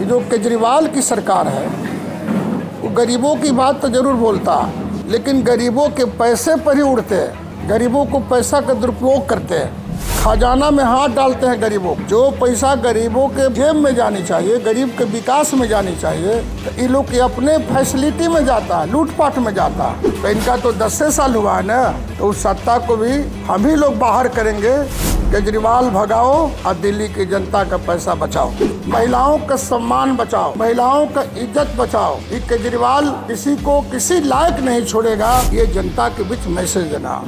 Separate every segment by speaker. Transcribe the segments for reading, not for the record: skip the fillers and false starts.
Speaker 1: कि जो केजरीवाल की सरकार है वो गरीबों की बात तो जरूर बोलता, लेकिन गरीबों के पैसे पर ही उड़ते हैं, गरीबों को पैसा का दुरुपयोग करते हैं, खजाना में हाथ डालते हैं गरीबों। जो पैसा गरीबों के जेब में जानी चाहिए, गरीब के विकास में जानी चाहिए, तो ये लोग के अपने फैसिलिटी में जाता है, लूटपाट में जाता है। तो इनका तो 10 साल हुआ है ना, तो उस सत्ता को भी हम ही लोग बाहर करेंगे। केजरीवाल भगाओ और दिल्ली की जनता का पैसा बचाओ, महिलाओं का सम्मान बचाओ, महिलाओं का इज्जत बचाओ। ये केजरीवाल किसी को किसी लायक नहीं छोड़ेगा, ये जनता के बीच मैसेज देना।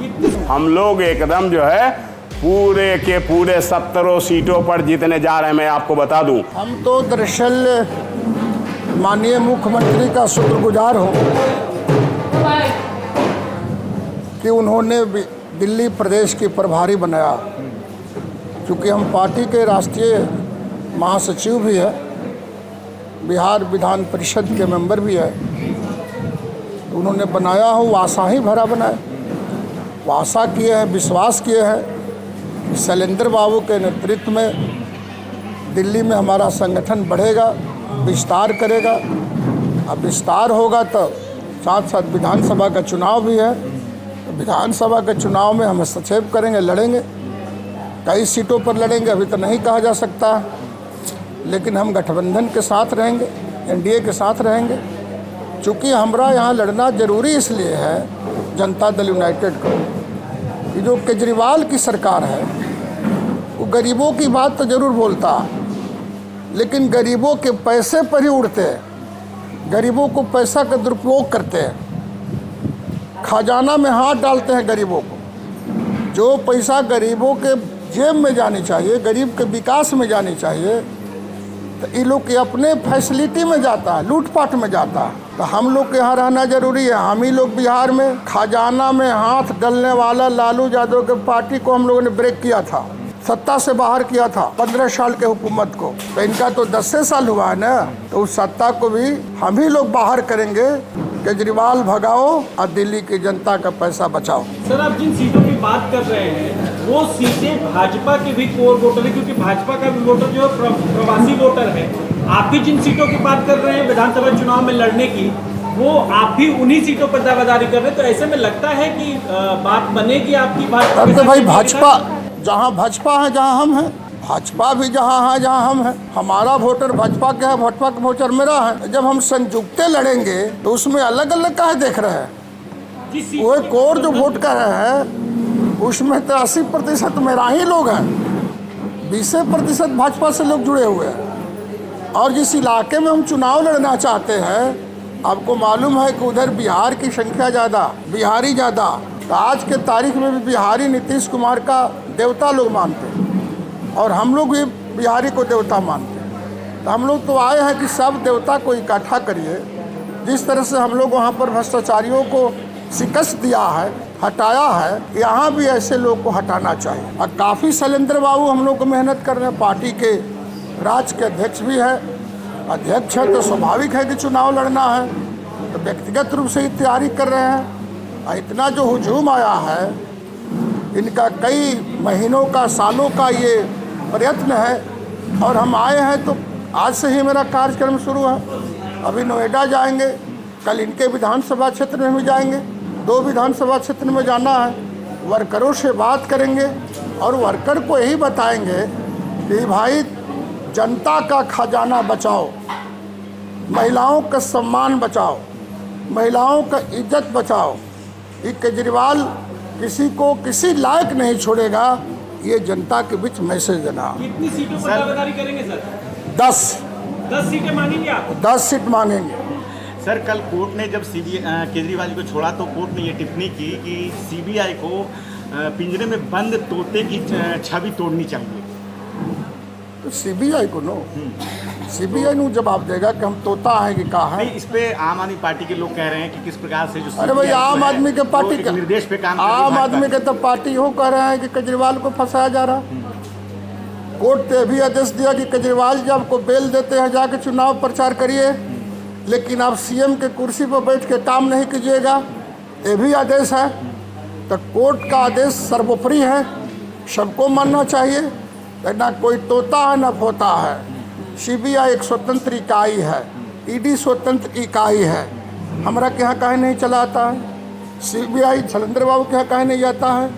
Speaker 2: हम लोग एकदम जो है पूरे के पूरे 17 सीटों पर जीतने जा रहे हैं। मैं आपको बता दूं,
Speaker 1: हम तो दरअसल माननीय मुख्यमंत्री का शुक्रगुजार हूँ कि उन्होंने दिल्ली प्रदेश की प्रभारी बनाया, क्योंकि हम पार्टी के राष्ट्रीय महासचिव भी है, बिहार विधान परिषद के मेंबर भी है। तो उन्होंने बनाया हो, आशा ही भरा बनाए, वो आशा किए हैं, विश्वास किए हैं। शैलेंद्र बाबू के नेतृत्व में दिल्ली में हमारा संगठन बढ़ेगा, विस्तार करेगा। अब विस्तार होगा तो साथ साथ विधानसभा का चुनाव भी है, तो विधानसभा के चुनाव में हम हस्तक्षेप करेंगे, लड़ेंगे। कई सीटों पर लड़ेंगे, अभी तो नहीं कहा जा सकता, लेकिन हम गठबंधन के साथ रहेंगे, एनडीए के साथ रहेंगे। चूँकि हमारा यहाँ लड़ना ज़रूरी इसलिए है, जनता दल यूनाइटेड को, कि जो केजरीवाल की सरकार है वो गरीबों की बात तो ज़रूर बोलता, लेकिन गरीबों के पैसे पर ही उड़ते हैं, गरीबों को पैसा का दुरुपयोग करते हैं, खजाना में हाथ डालते हैं गरीबों को। जो पैसा गरीबों के जेब में जानी चाहिए, गरीब के विकास में जानी चाहिए, तो ये लोग के अपने फैसिलिटी में जाता है, लूटपाट में जाता है। तो हम लोग के यहाँ रहना जरूरी है। हम ही लोग बिहार में खजाना में हाथ डालने वाला लालू यादव के पार्टी को हम लोगों ने ब्रेक किया था, सत्ता से बाहर किया था 15 साल के हुकूमत को। तो इनका तो 10 साल हुआ है ना, तो उस सत्ता को भी हम ही लोग बाहर करेंगे। केजरीवाल भगाओ और दिल्ली की जनता का पैसा बचाओ।
Speaker 3: सर, आप जिन सीटों की बात कर रहे हैं वो सीटें भाजपा के भी कोर वोटर है, क्योंकि भाजपा का भी वोटर जो प्रवासी वोटर है। आप भी जिन सीटों की बात कर रहे हैं विधानसभा चुनाव में लड़ने की, वो आप भी उन्हीं सीटों पर दावेदारी कर रहे हैं। तो ऐसे में लगता है कि बात बनेगी आपकी भाजपा।
Speaker 1: अब तो भाई भाजपा जहाँ भाजपा है, जहाँ हम हैं, भाजपा भी जहाँ है जहाँ हम हैं। हमारा वोटर भाजपा का है, भाजपा का वोटर मेरा है। जब हम संयुक्त लड़ेंगे तो उसमें अलग अलग काहे देख रहे हैं? वो कोर जो वोट कर रहे हैं उसमें तो 80% मेरा ही लोग हैं, 20% भाजपा से लोग जुड़े हुए हैं। और जिस इलाके में हम चुनाव लड़ना चाहते हैं, आपको मालूम है कि उधर बिहार की संख्या ज़्यादा, बिहारी ज़्यादा। तो आज के तारीख में भी बिहारी नीतीश कुमार का देवता लोग मानते हैं, और हम लोग भी बिहारी को देवता मानते हैं। तो हम लोग तो आए हैं कि सब देवता को इकट्ठा करिए। जिस तरह से हम लोग वहाँ पर भ्रष्टाचारियों को शिकस्त दिया है, हटाया है, यहाँ भी ऐसे लोग को हटाना चाहिए। और काफ़ी शैलेंद्र बाबू हम लोग को मेहनत कर रहे हैं, पार्टी के राज्य के अध्यक्ष भी है, अध्यक्ष है तो स्वाभाविक है कि चुनाव लड़ना है, तो व्यक्तिगत रूप से ही तैयारी कर रहे हैं। और इतना जो हुजूम आया है, इनका कई महीनों का, सालों का ये प्रयत्न है, और हम आए हैं तो आज से ही मेरा कार्यक्रम शुरू है। अभी नोएडा जाएंगे, कल इनके विधानसभा क्षेत्र में भी जाएंगे, 2 विधानसभा क्षेत्र में जाना है। वर्करों से बात करेंगे और वर्कर को यही बताएंगे कि भाई जनता का खजाना बचाओ, महिलाओं का सम्मान बचाओ, महिलाओं का इज्जत बचाओ। ये केजरीवाल किसी को किसी लायक नहीं छोड़ेगा, ये जनता के बीच मैसेज देना।
Speaker 3: कितनी सीटों पर दावेदारी करेंगे सर?
Speaker 1: 10
Speaker 3: सीटें मांगेंगे आप?
Speaker 1: 10 सीट मांगेंगे।
Speaker 4: सर, कल कोर्ट ने जब केजरीवाल को छोड़ा तो कोर्ट ने ये टिप्पणी की कि सीबीआई को पिंजरे में बंद तोते की छवि तोड़नी चाहिए।
Speaker 1: तो सीबीआई को सीबीआई नु जवाब देगा कि हम तोता है कि कहा है।
Speaker 4: नहीं, इस पे आम आदमी पार्टी के लोग कह रहे हैं कि किस प्रकार से जो
Speaker 1: अरे भाई, आम आदमी के पार्टी के
Speaker 4: निर्देश पे काम,
Speaker 1: आम आदमी के तो पार्टी हो कह रहे हैं कि केजरीवाल को फंसाया जा रहा। कोर्ट ने भी आदेश दिया कि केजरीवाल जी आपको बेल देते हैं, जाके चुनाव प्रचार करिए, लेकिन आप सीएम के कुर्सी पर बैठ के काम नहीं कीजिएगा, ये भी आदेश है। तो कोर्ट का आदेश सर्वोपरि है, सबको मानना चाहिए। ना कोई तोता है ना पोता है, सीबीआई एक स्वतंत्र इकाई है, ईडी स्वतंत्र इकाई है। हमारा के यहाँ काहे नहीं चलाता है? सीबीआई शैलेंद्र बाबू के यहाँ काहे नहीं जाता है?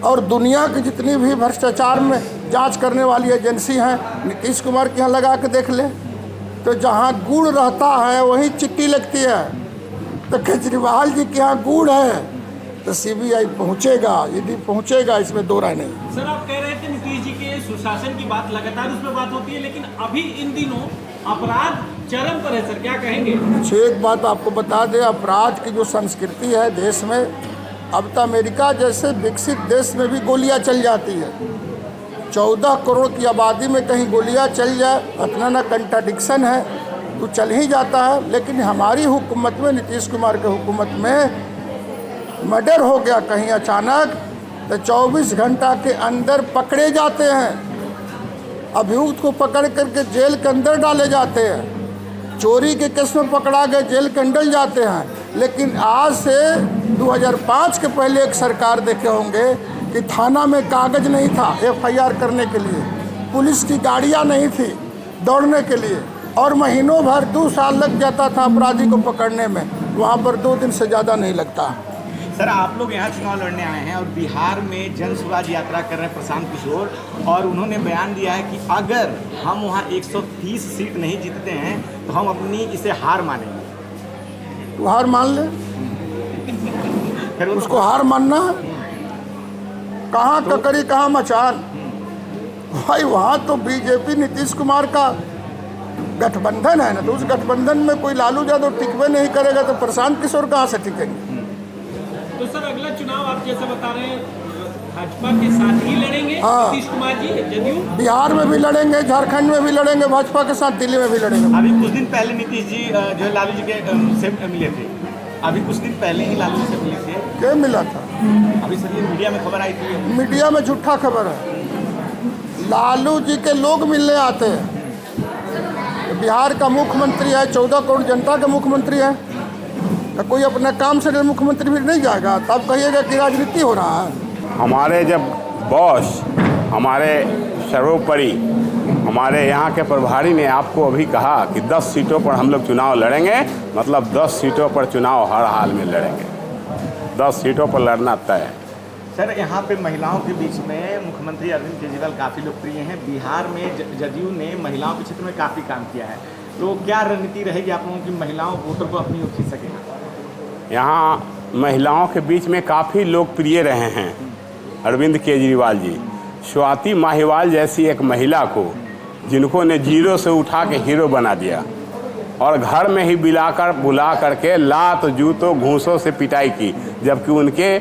Speaker 1: और दुनिया की जितनी भी भ्रष्टाचार में जांच करने वाली एजेंसी हैं, नीतीश कुमार के यहाँ लगा के देख ले। तो जहाँ गुड़ रहता है वहीं चिट्ठी लगती है। तो केजरीवाल जी के यहाँ गुड़ है तो सीबीआई पहुंचेगा, ईडी पहुंचेगा, इसमें दो राय नहीं।
Speaker 3: सर, आप कह रहे थे नीतीश जी के सुशासन की बात लगातार उसमें बात होती है, लेकिन अभी इन दिनों अपराध चरम पर है सर, क्या कहेंगे?
Speaker 1: एक बात आपको बता दें, अपराध की जो संस्कृति है देश में, अब तो अमेरिका जैसे विकसित देश में भी गोलियां चल जाती है। 14 करोड़ की आबादी में कहीं गोलियां चल जाए, इतना ना कंट्राडिक्शन है, तो चल ही जाता है। लेकिन हमारी हुकूमत में, नीतीश कुमार के हुकूमत में मर्डर हो गया कहीं अचानक तो 24 घंटा के अंदर पकड़े जाते हैं, अभियुक्त को पकड़ करके जेल के अंदर डाले जाते हैं। चोरी के केस में पकड़ा गए जेल के अंदर जाते हैं। लेकिन आज से 2005 के पहले एक सरकार देखे होंगे कि थाना में कागज नहीं था FIR करने के लिए, पुलिस की गाड़ियां नहीं थी दौड़ने के लिए, और महीनों भर 2 साल लग जाता था अपराधी को पकड़ने में। वहाँ पर 2 दिन से ज़्यादा नहीं लगता।
Speaker 4: सर, आप लोग यहाँ चुनाव लड़ने आए हैं और बिहार में जन सुराज यात्रा कर रहे हैं प्रशांत किशोर, और उन्होंने बयान दिया है कि अगर हम वहाँ 130 सीट नहीं जीतते हैं तो हम अपनी इसे हार मानेंगे।
Speaker 1: तो हार मान ले,
Speaker 4: फिर
Speaker 1: उसको हार मानना है। कहाँ ककड़ी कहाँ मचान भाई, वहाँ तो बीजेपी नीतीश कुमार का गठबंधन है ना, तो उस गठबंधन में कोई लालू यादव टिकवे नहीं करेगा तो प्रशांत किशोर कहाँ से टिकेंगे?
Speaker 3: तो सर, अगला चुनाव आप जैसा बता रहे हैं भाजपा के साथ ही लड़ेंगे नीतीश कुमार जी, जदयू
Speaker 1: बिहार में भी लड़ेंगे, झारखंड में भी लड़ेंगे भाजपा के साथ, दिल्ली में भी लड़ेंगे।
Speaker 4: अभी कुछ दिन पहले नीतीश जी जो है लालू जी के से मिले थे, अभी कुछ दिन पहले ही लालू से मिले थे।
Speaker 1: क्या मिला था?
Speaker 4: अभी सर ये मीडिया में खबर आई थी।
Speaker 1: मीडिया में झूठा खबर है। लालू जी के लोग मिलने आते हैं। बिहार का मुख्यमंत्री है, 14 करोड़ जनता का मुख्यमंत्री है, तो कोई अपना काम से मुख्यमंत्री भी नहीं जाएगा, तब कहिएगा कि राजनीति हो रहा है।
Speaker 2: हमारे जब बॉस, हमारे सर्वोपरि हमारे यहाँ के प्रभारी ने आपको अभी कहा कि 10 सीटों पर हम लोग चुनाव लड़ेंगे, मतलब 10 सीटों पर चुनाव हर हाल में लड़ेंगे। 10 सीटों पर लड़ना तय है।
Speaker 4: सर, यहाँ पे महिलाओं के बीच में मुख्यमंत्री अरविंद केजरीवाल काफ़ी लोकप्रिय हैं। बिहार में जदयू ने महिलाओं के क्षेत्र में काफ़ी काम किया है, तो क्या रणनीति रहेगी आप लोगों की महिलाओं वोटर को अपनी ओर खींच सकेगा?
Speaker 2: यहाँ महिलाओं के बीच में काफ़ी लोकप्रिय रहे हैं अरविंद केजरीवाल जी। स्वाति माहिवाल जैसी एक महिला को जिनको ने जीरो से उठा के हीरो बना दिया और घर में ही बुला करके लात जूतों घूंसों से पिटाई की, जबकि उनके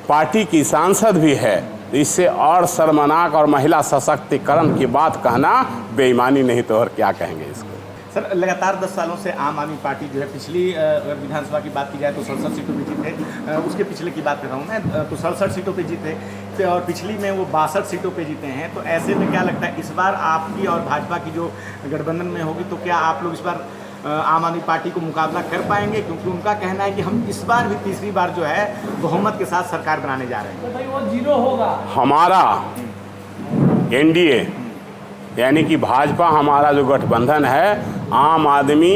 Speaker 2: पार्टी की सांसद भी है। इससे और शर्मनाक और महिला सशक्तिकरण की बात कहना बेईमानी नहीं तो और क्या कहेंगे इसको।
Speaker 4: सर, लगातार 10 सालों से आम आदमी पार्टी जो है पिछली अगर विधानसभा की बात की जाए तो 67 सीटों पे जीते, उसके पिछले की बात कर रहा हूँ मैं, तो 67 सीटों पे जीते और पिछली में वो 62 सीटों पे जीते हैं। तो ऐसे में क्या लगता है इस बार आपकी और भाजपा की जो गठबंधन में होगी, तो क्या आप लोग इस बार आम आदमी पार्टी को मुकाबला कर पाएंगे? क्योंकि उनका कहना है कि हम इस बार भी तीसरी बार जो है बहुमत के साथ सरकार बनाने जा रहे हैं।
Speaker 3: तो भाई वो जीरो होगा।
Speaker 2: हमारा NDA यानी कि भाजपा, हमारा जो गठबंधन है, आम आदमी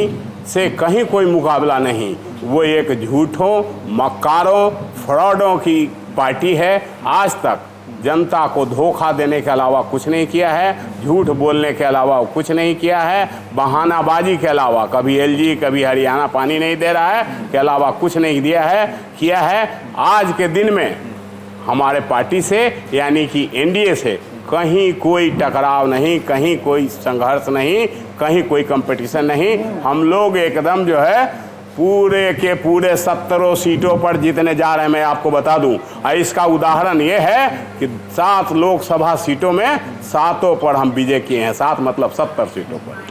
Speaker 2: से कहीं कोई मुकाबला नहीं। वो एक झूठों, मक्कारों, फ्रॉडों की पार्टी है। आज तक जनता को धोखा देने के अलावा कुछ नहीं किया है, झूठ बोलने के अलावा कुछ नहीं किया है, बहानाबाजी के अलावा, कभी LG कभी हरियाणा पानी नहीं दे रहा है के अलावा कुछ नहीं किया है। आज के दिन में हमारे पार्टी से यानी कि NDA से कहीं कोई टकराव नहीं, कहीं कोई संघर्ष नहीं, कहीं कोई कंपटीशन नहीं। हम लोग एकदम जो है पूरे के पूरे 17 सीटों पर जीतने जा रहे हैं। मैं आपको बता दूं, इसका उदाहरण ये है कि 7 लोकसभा सीटों में 7 पर हम विजय किए हैं। 7 मतलब 70 सीटों पर।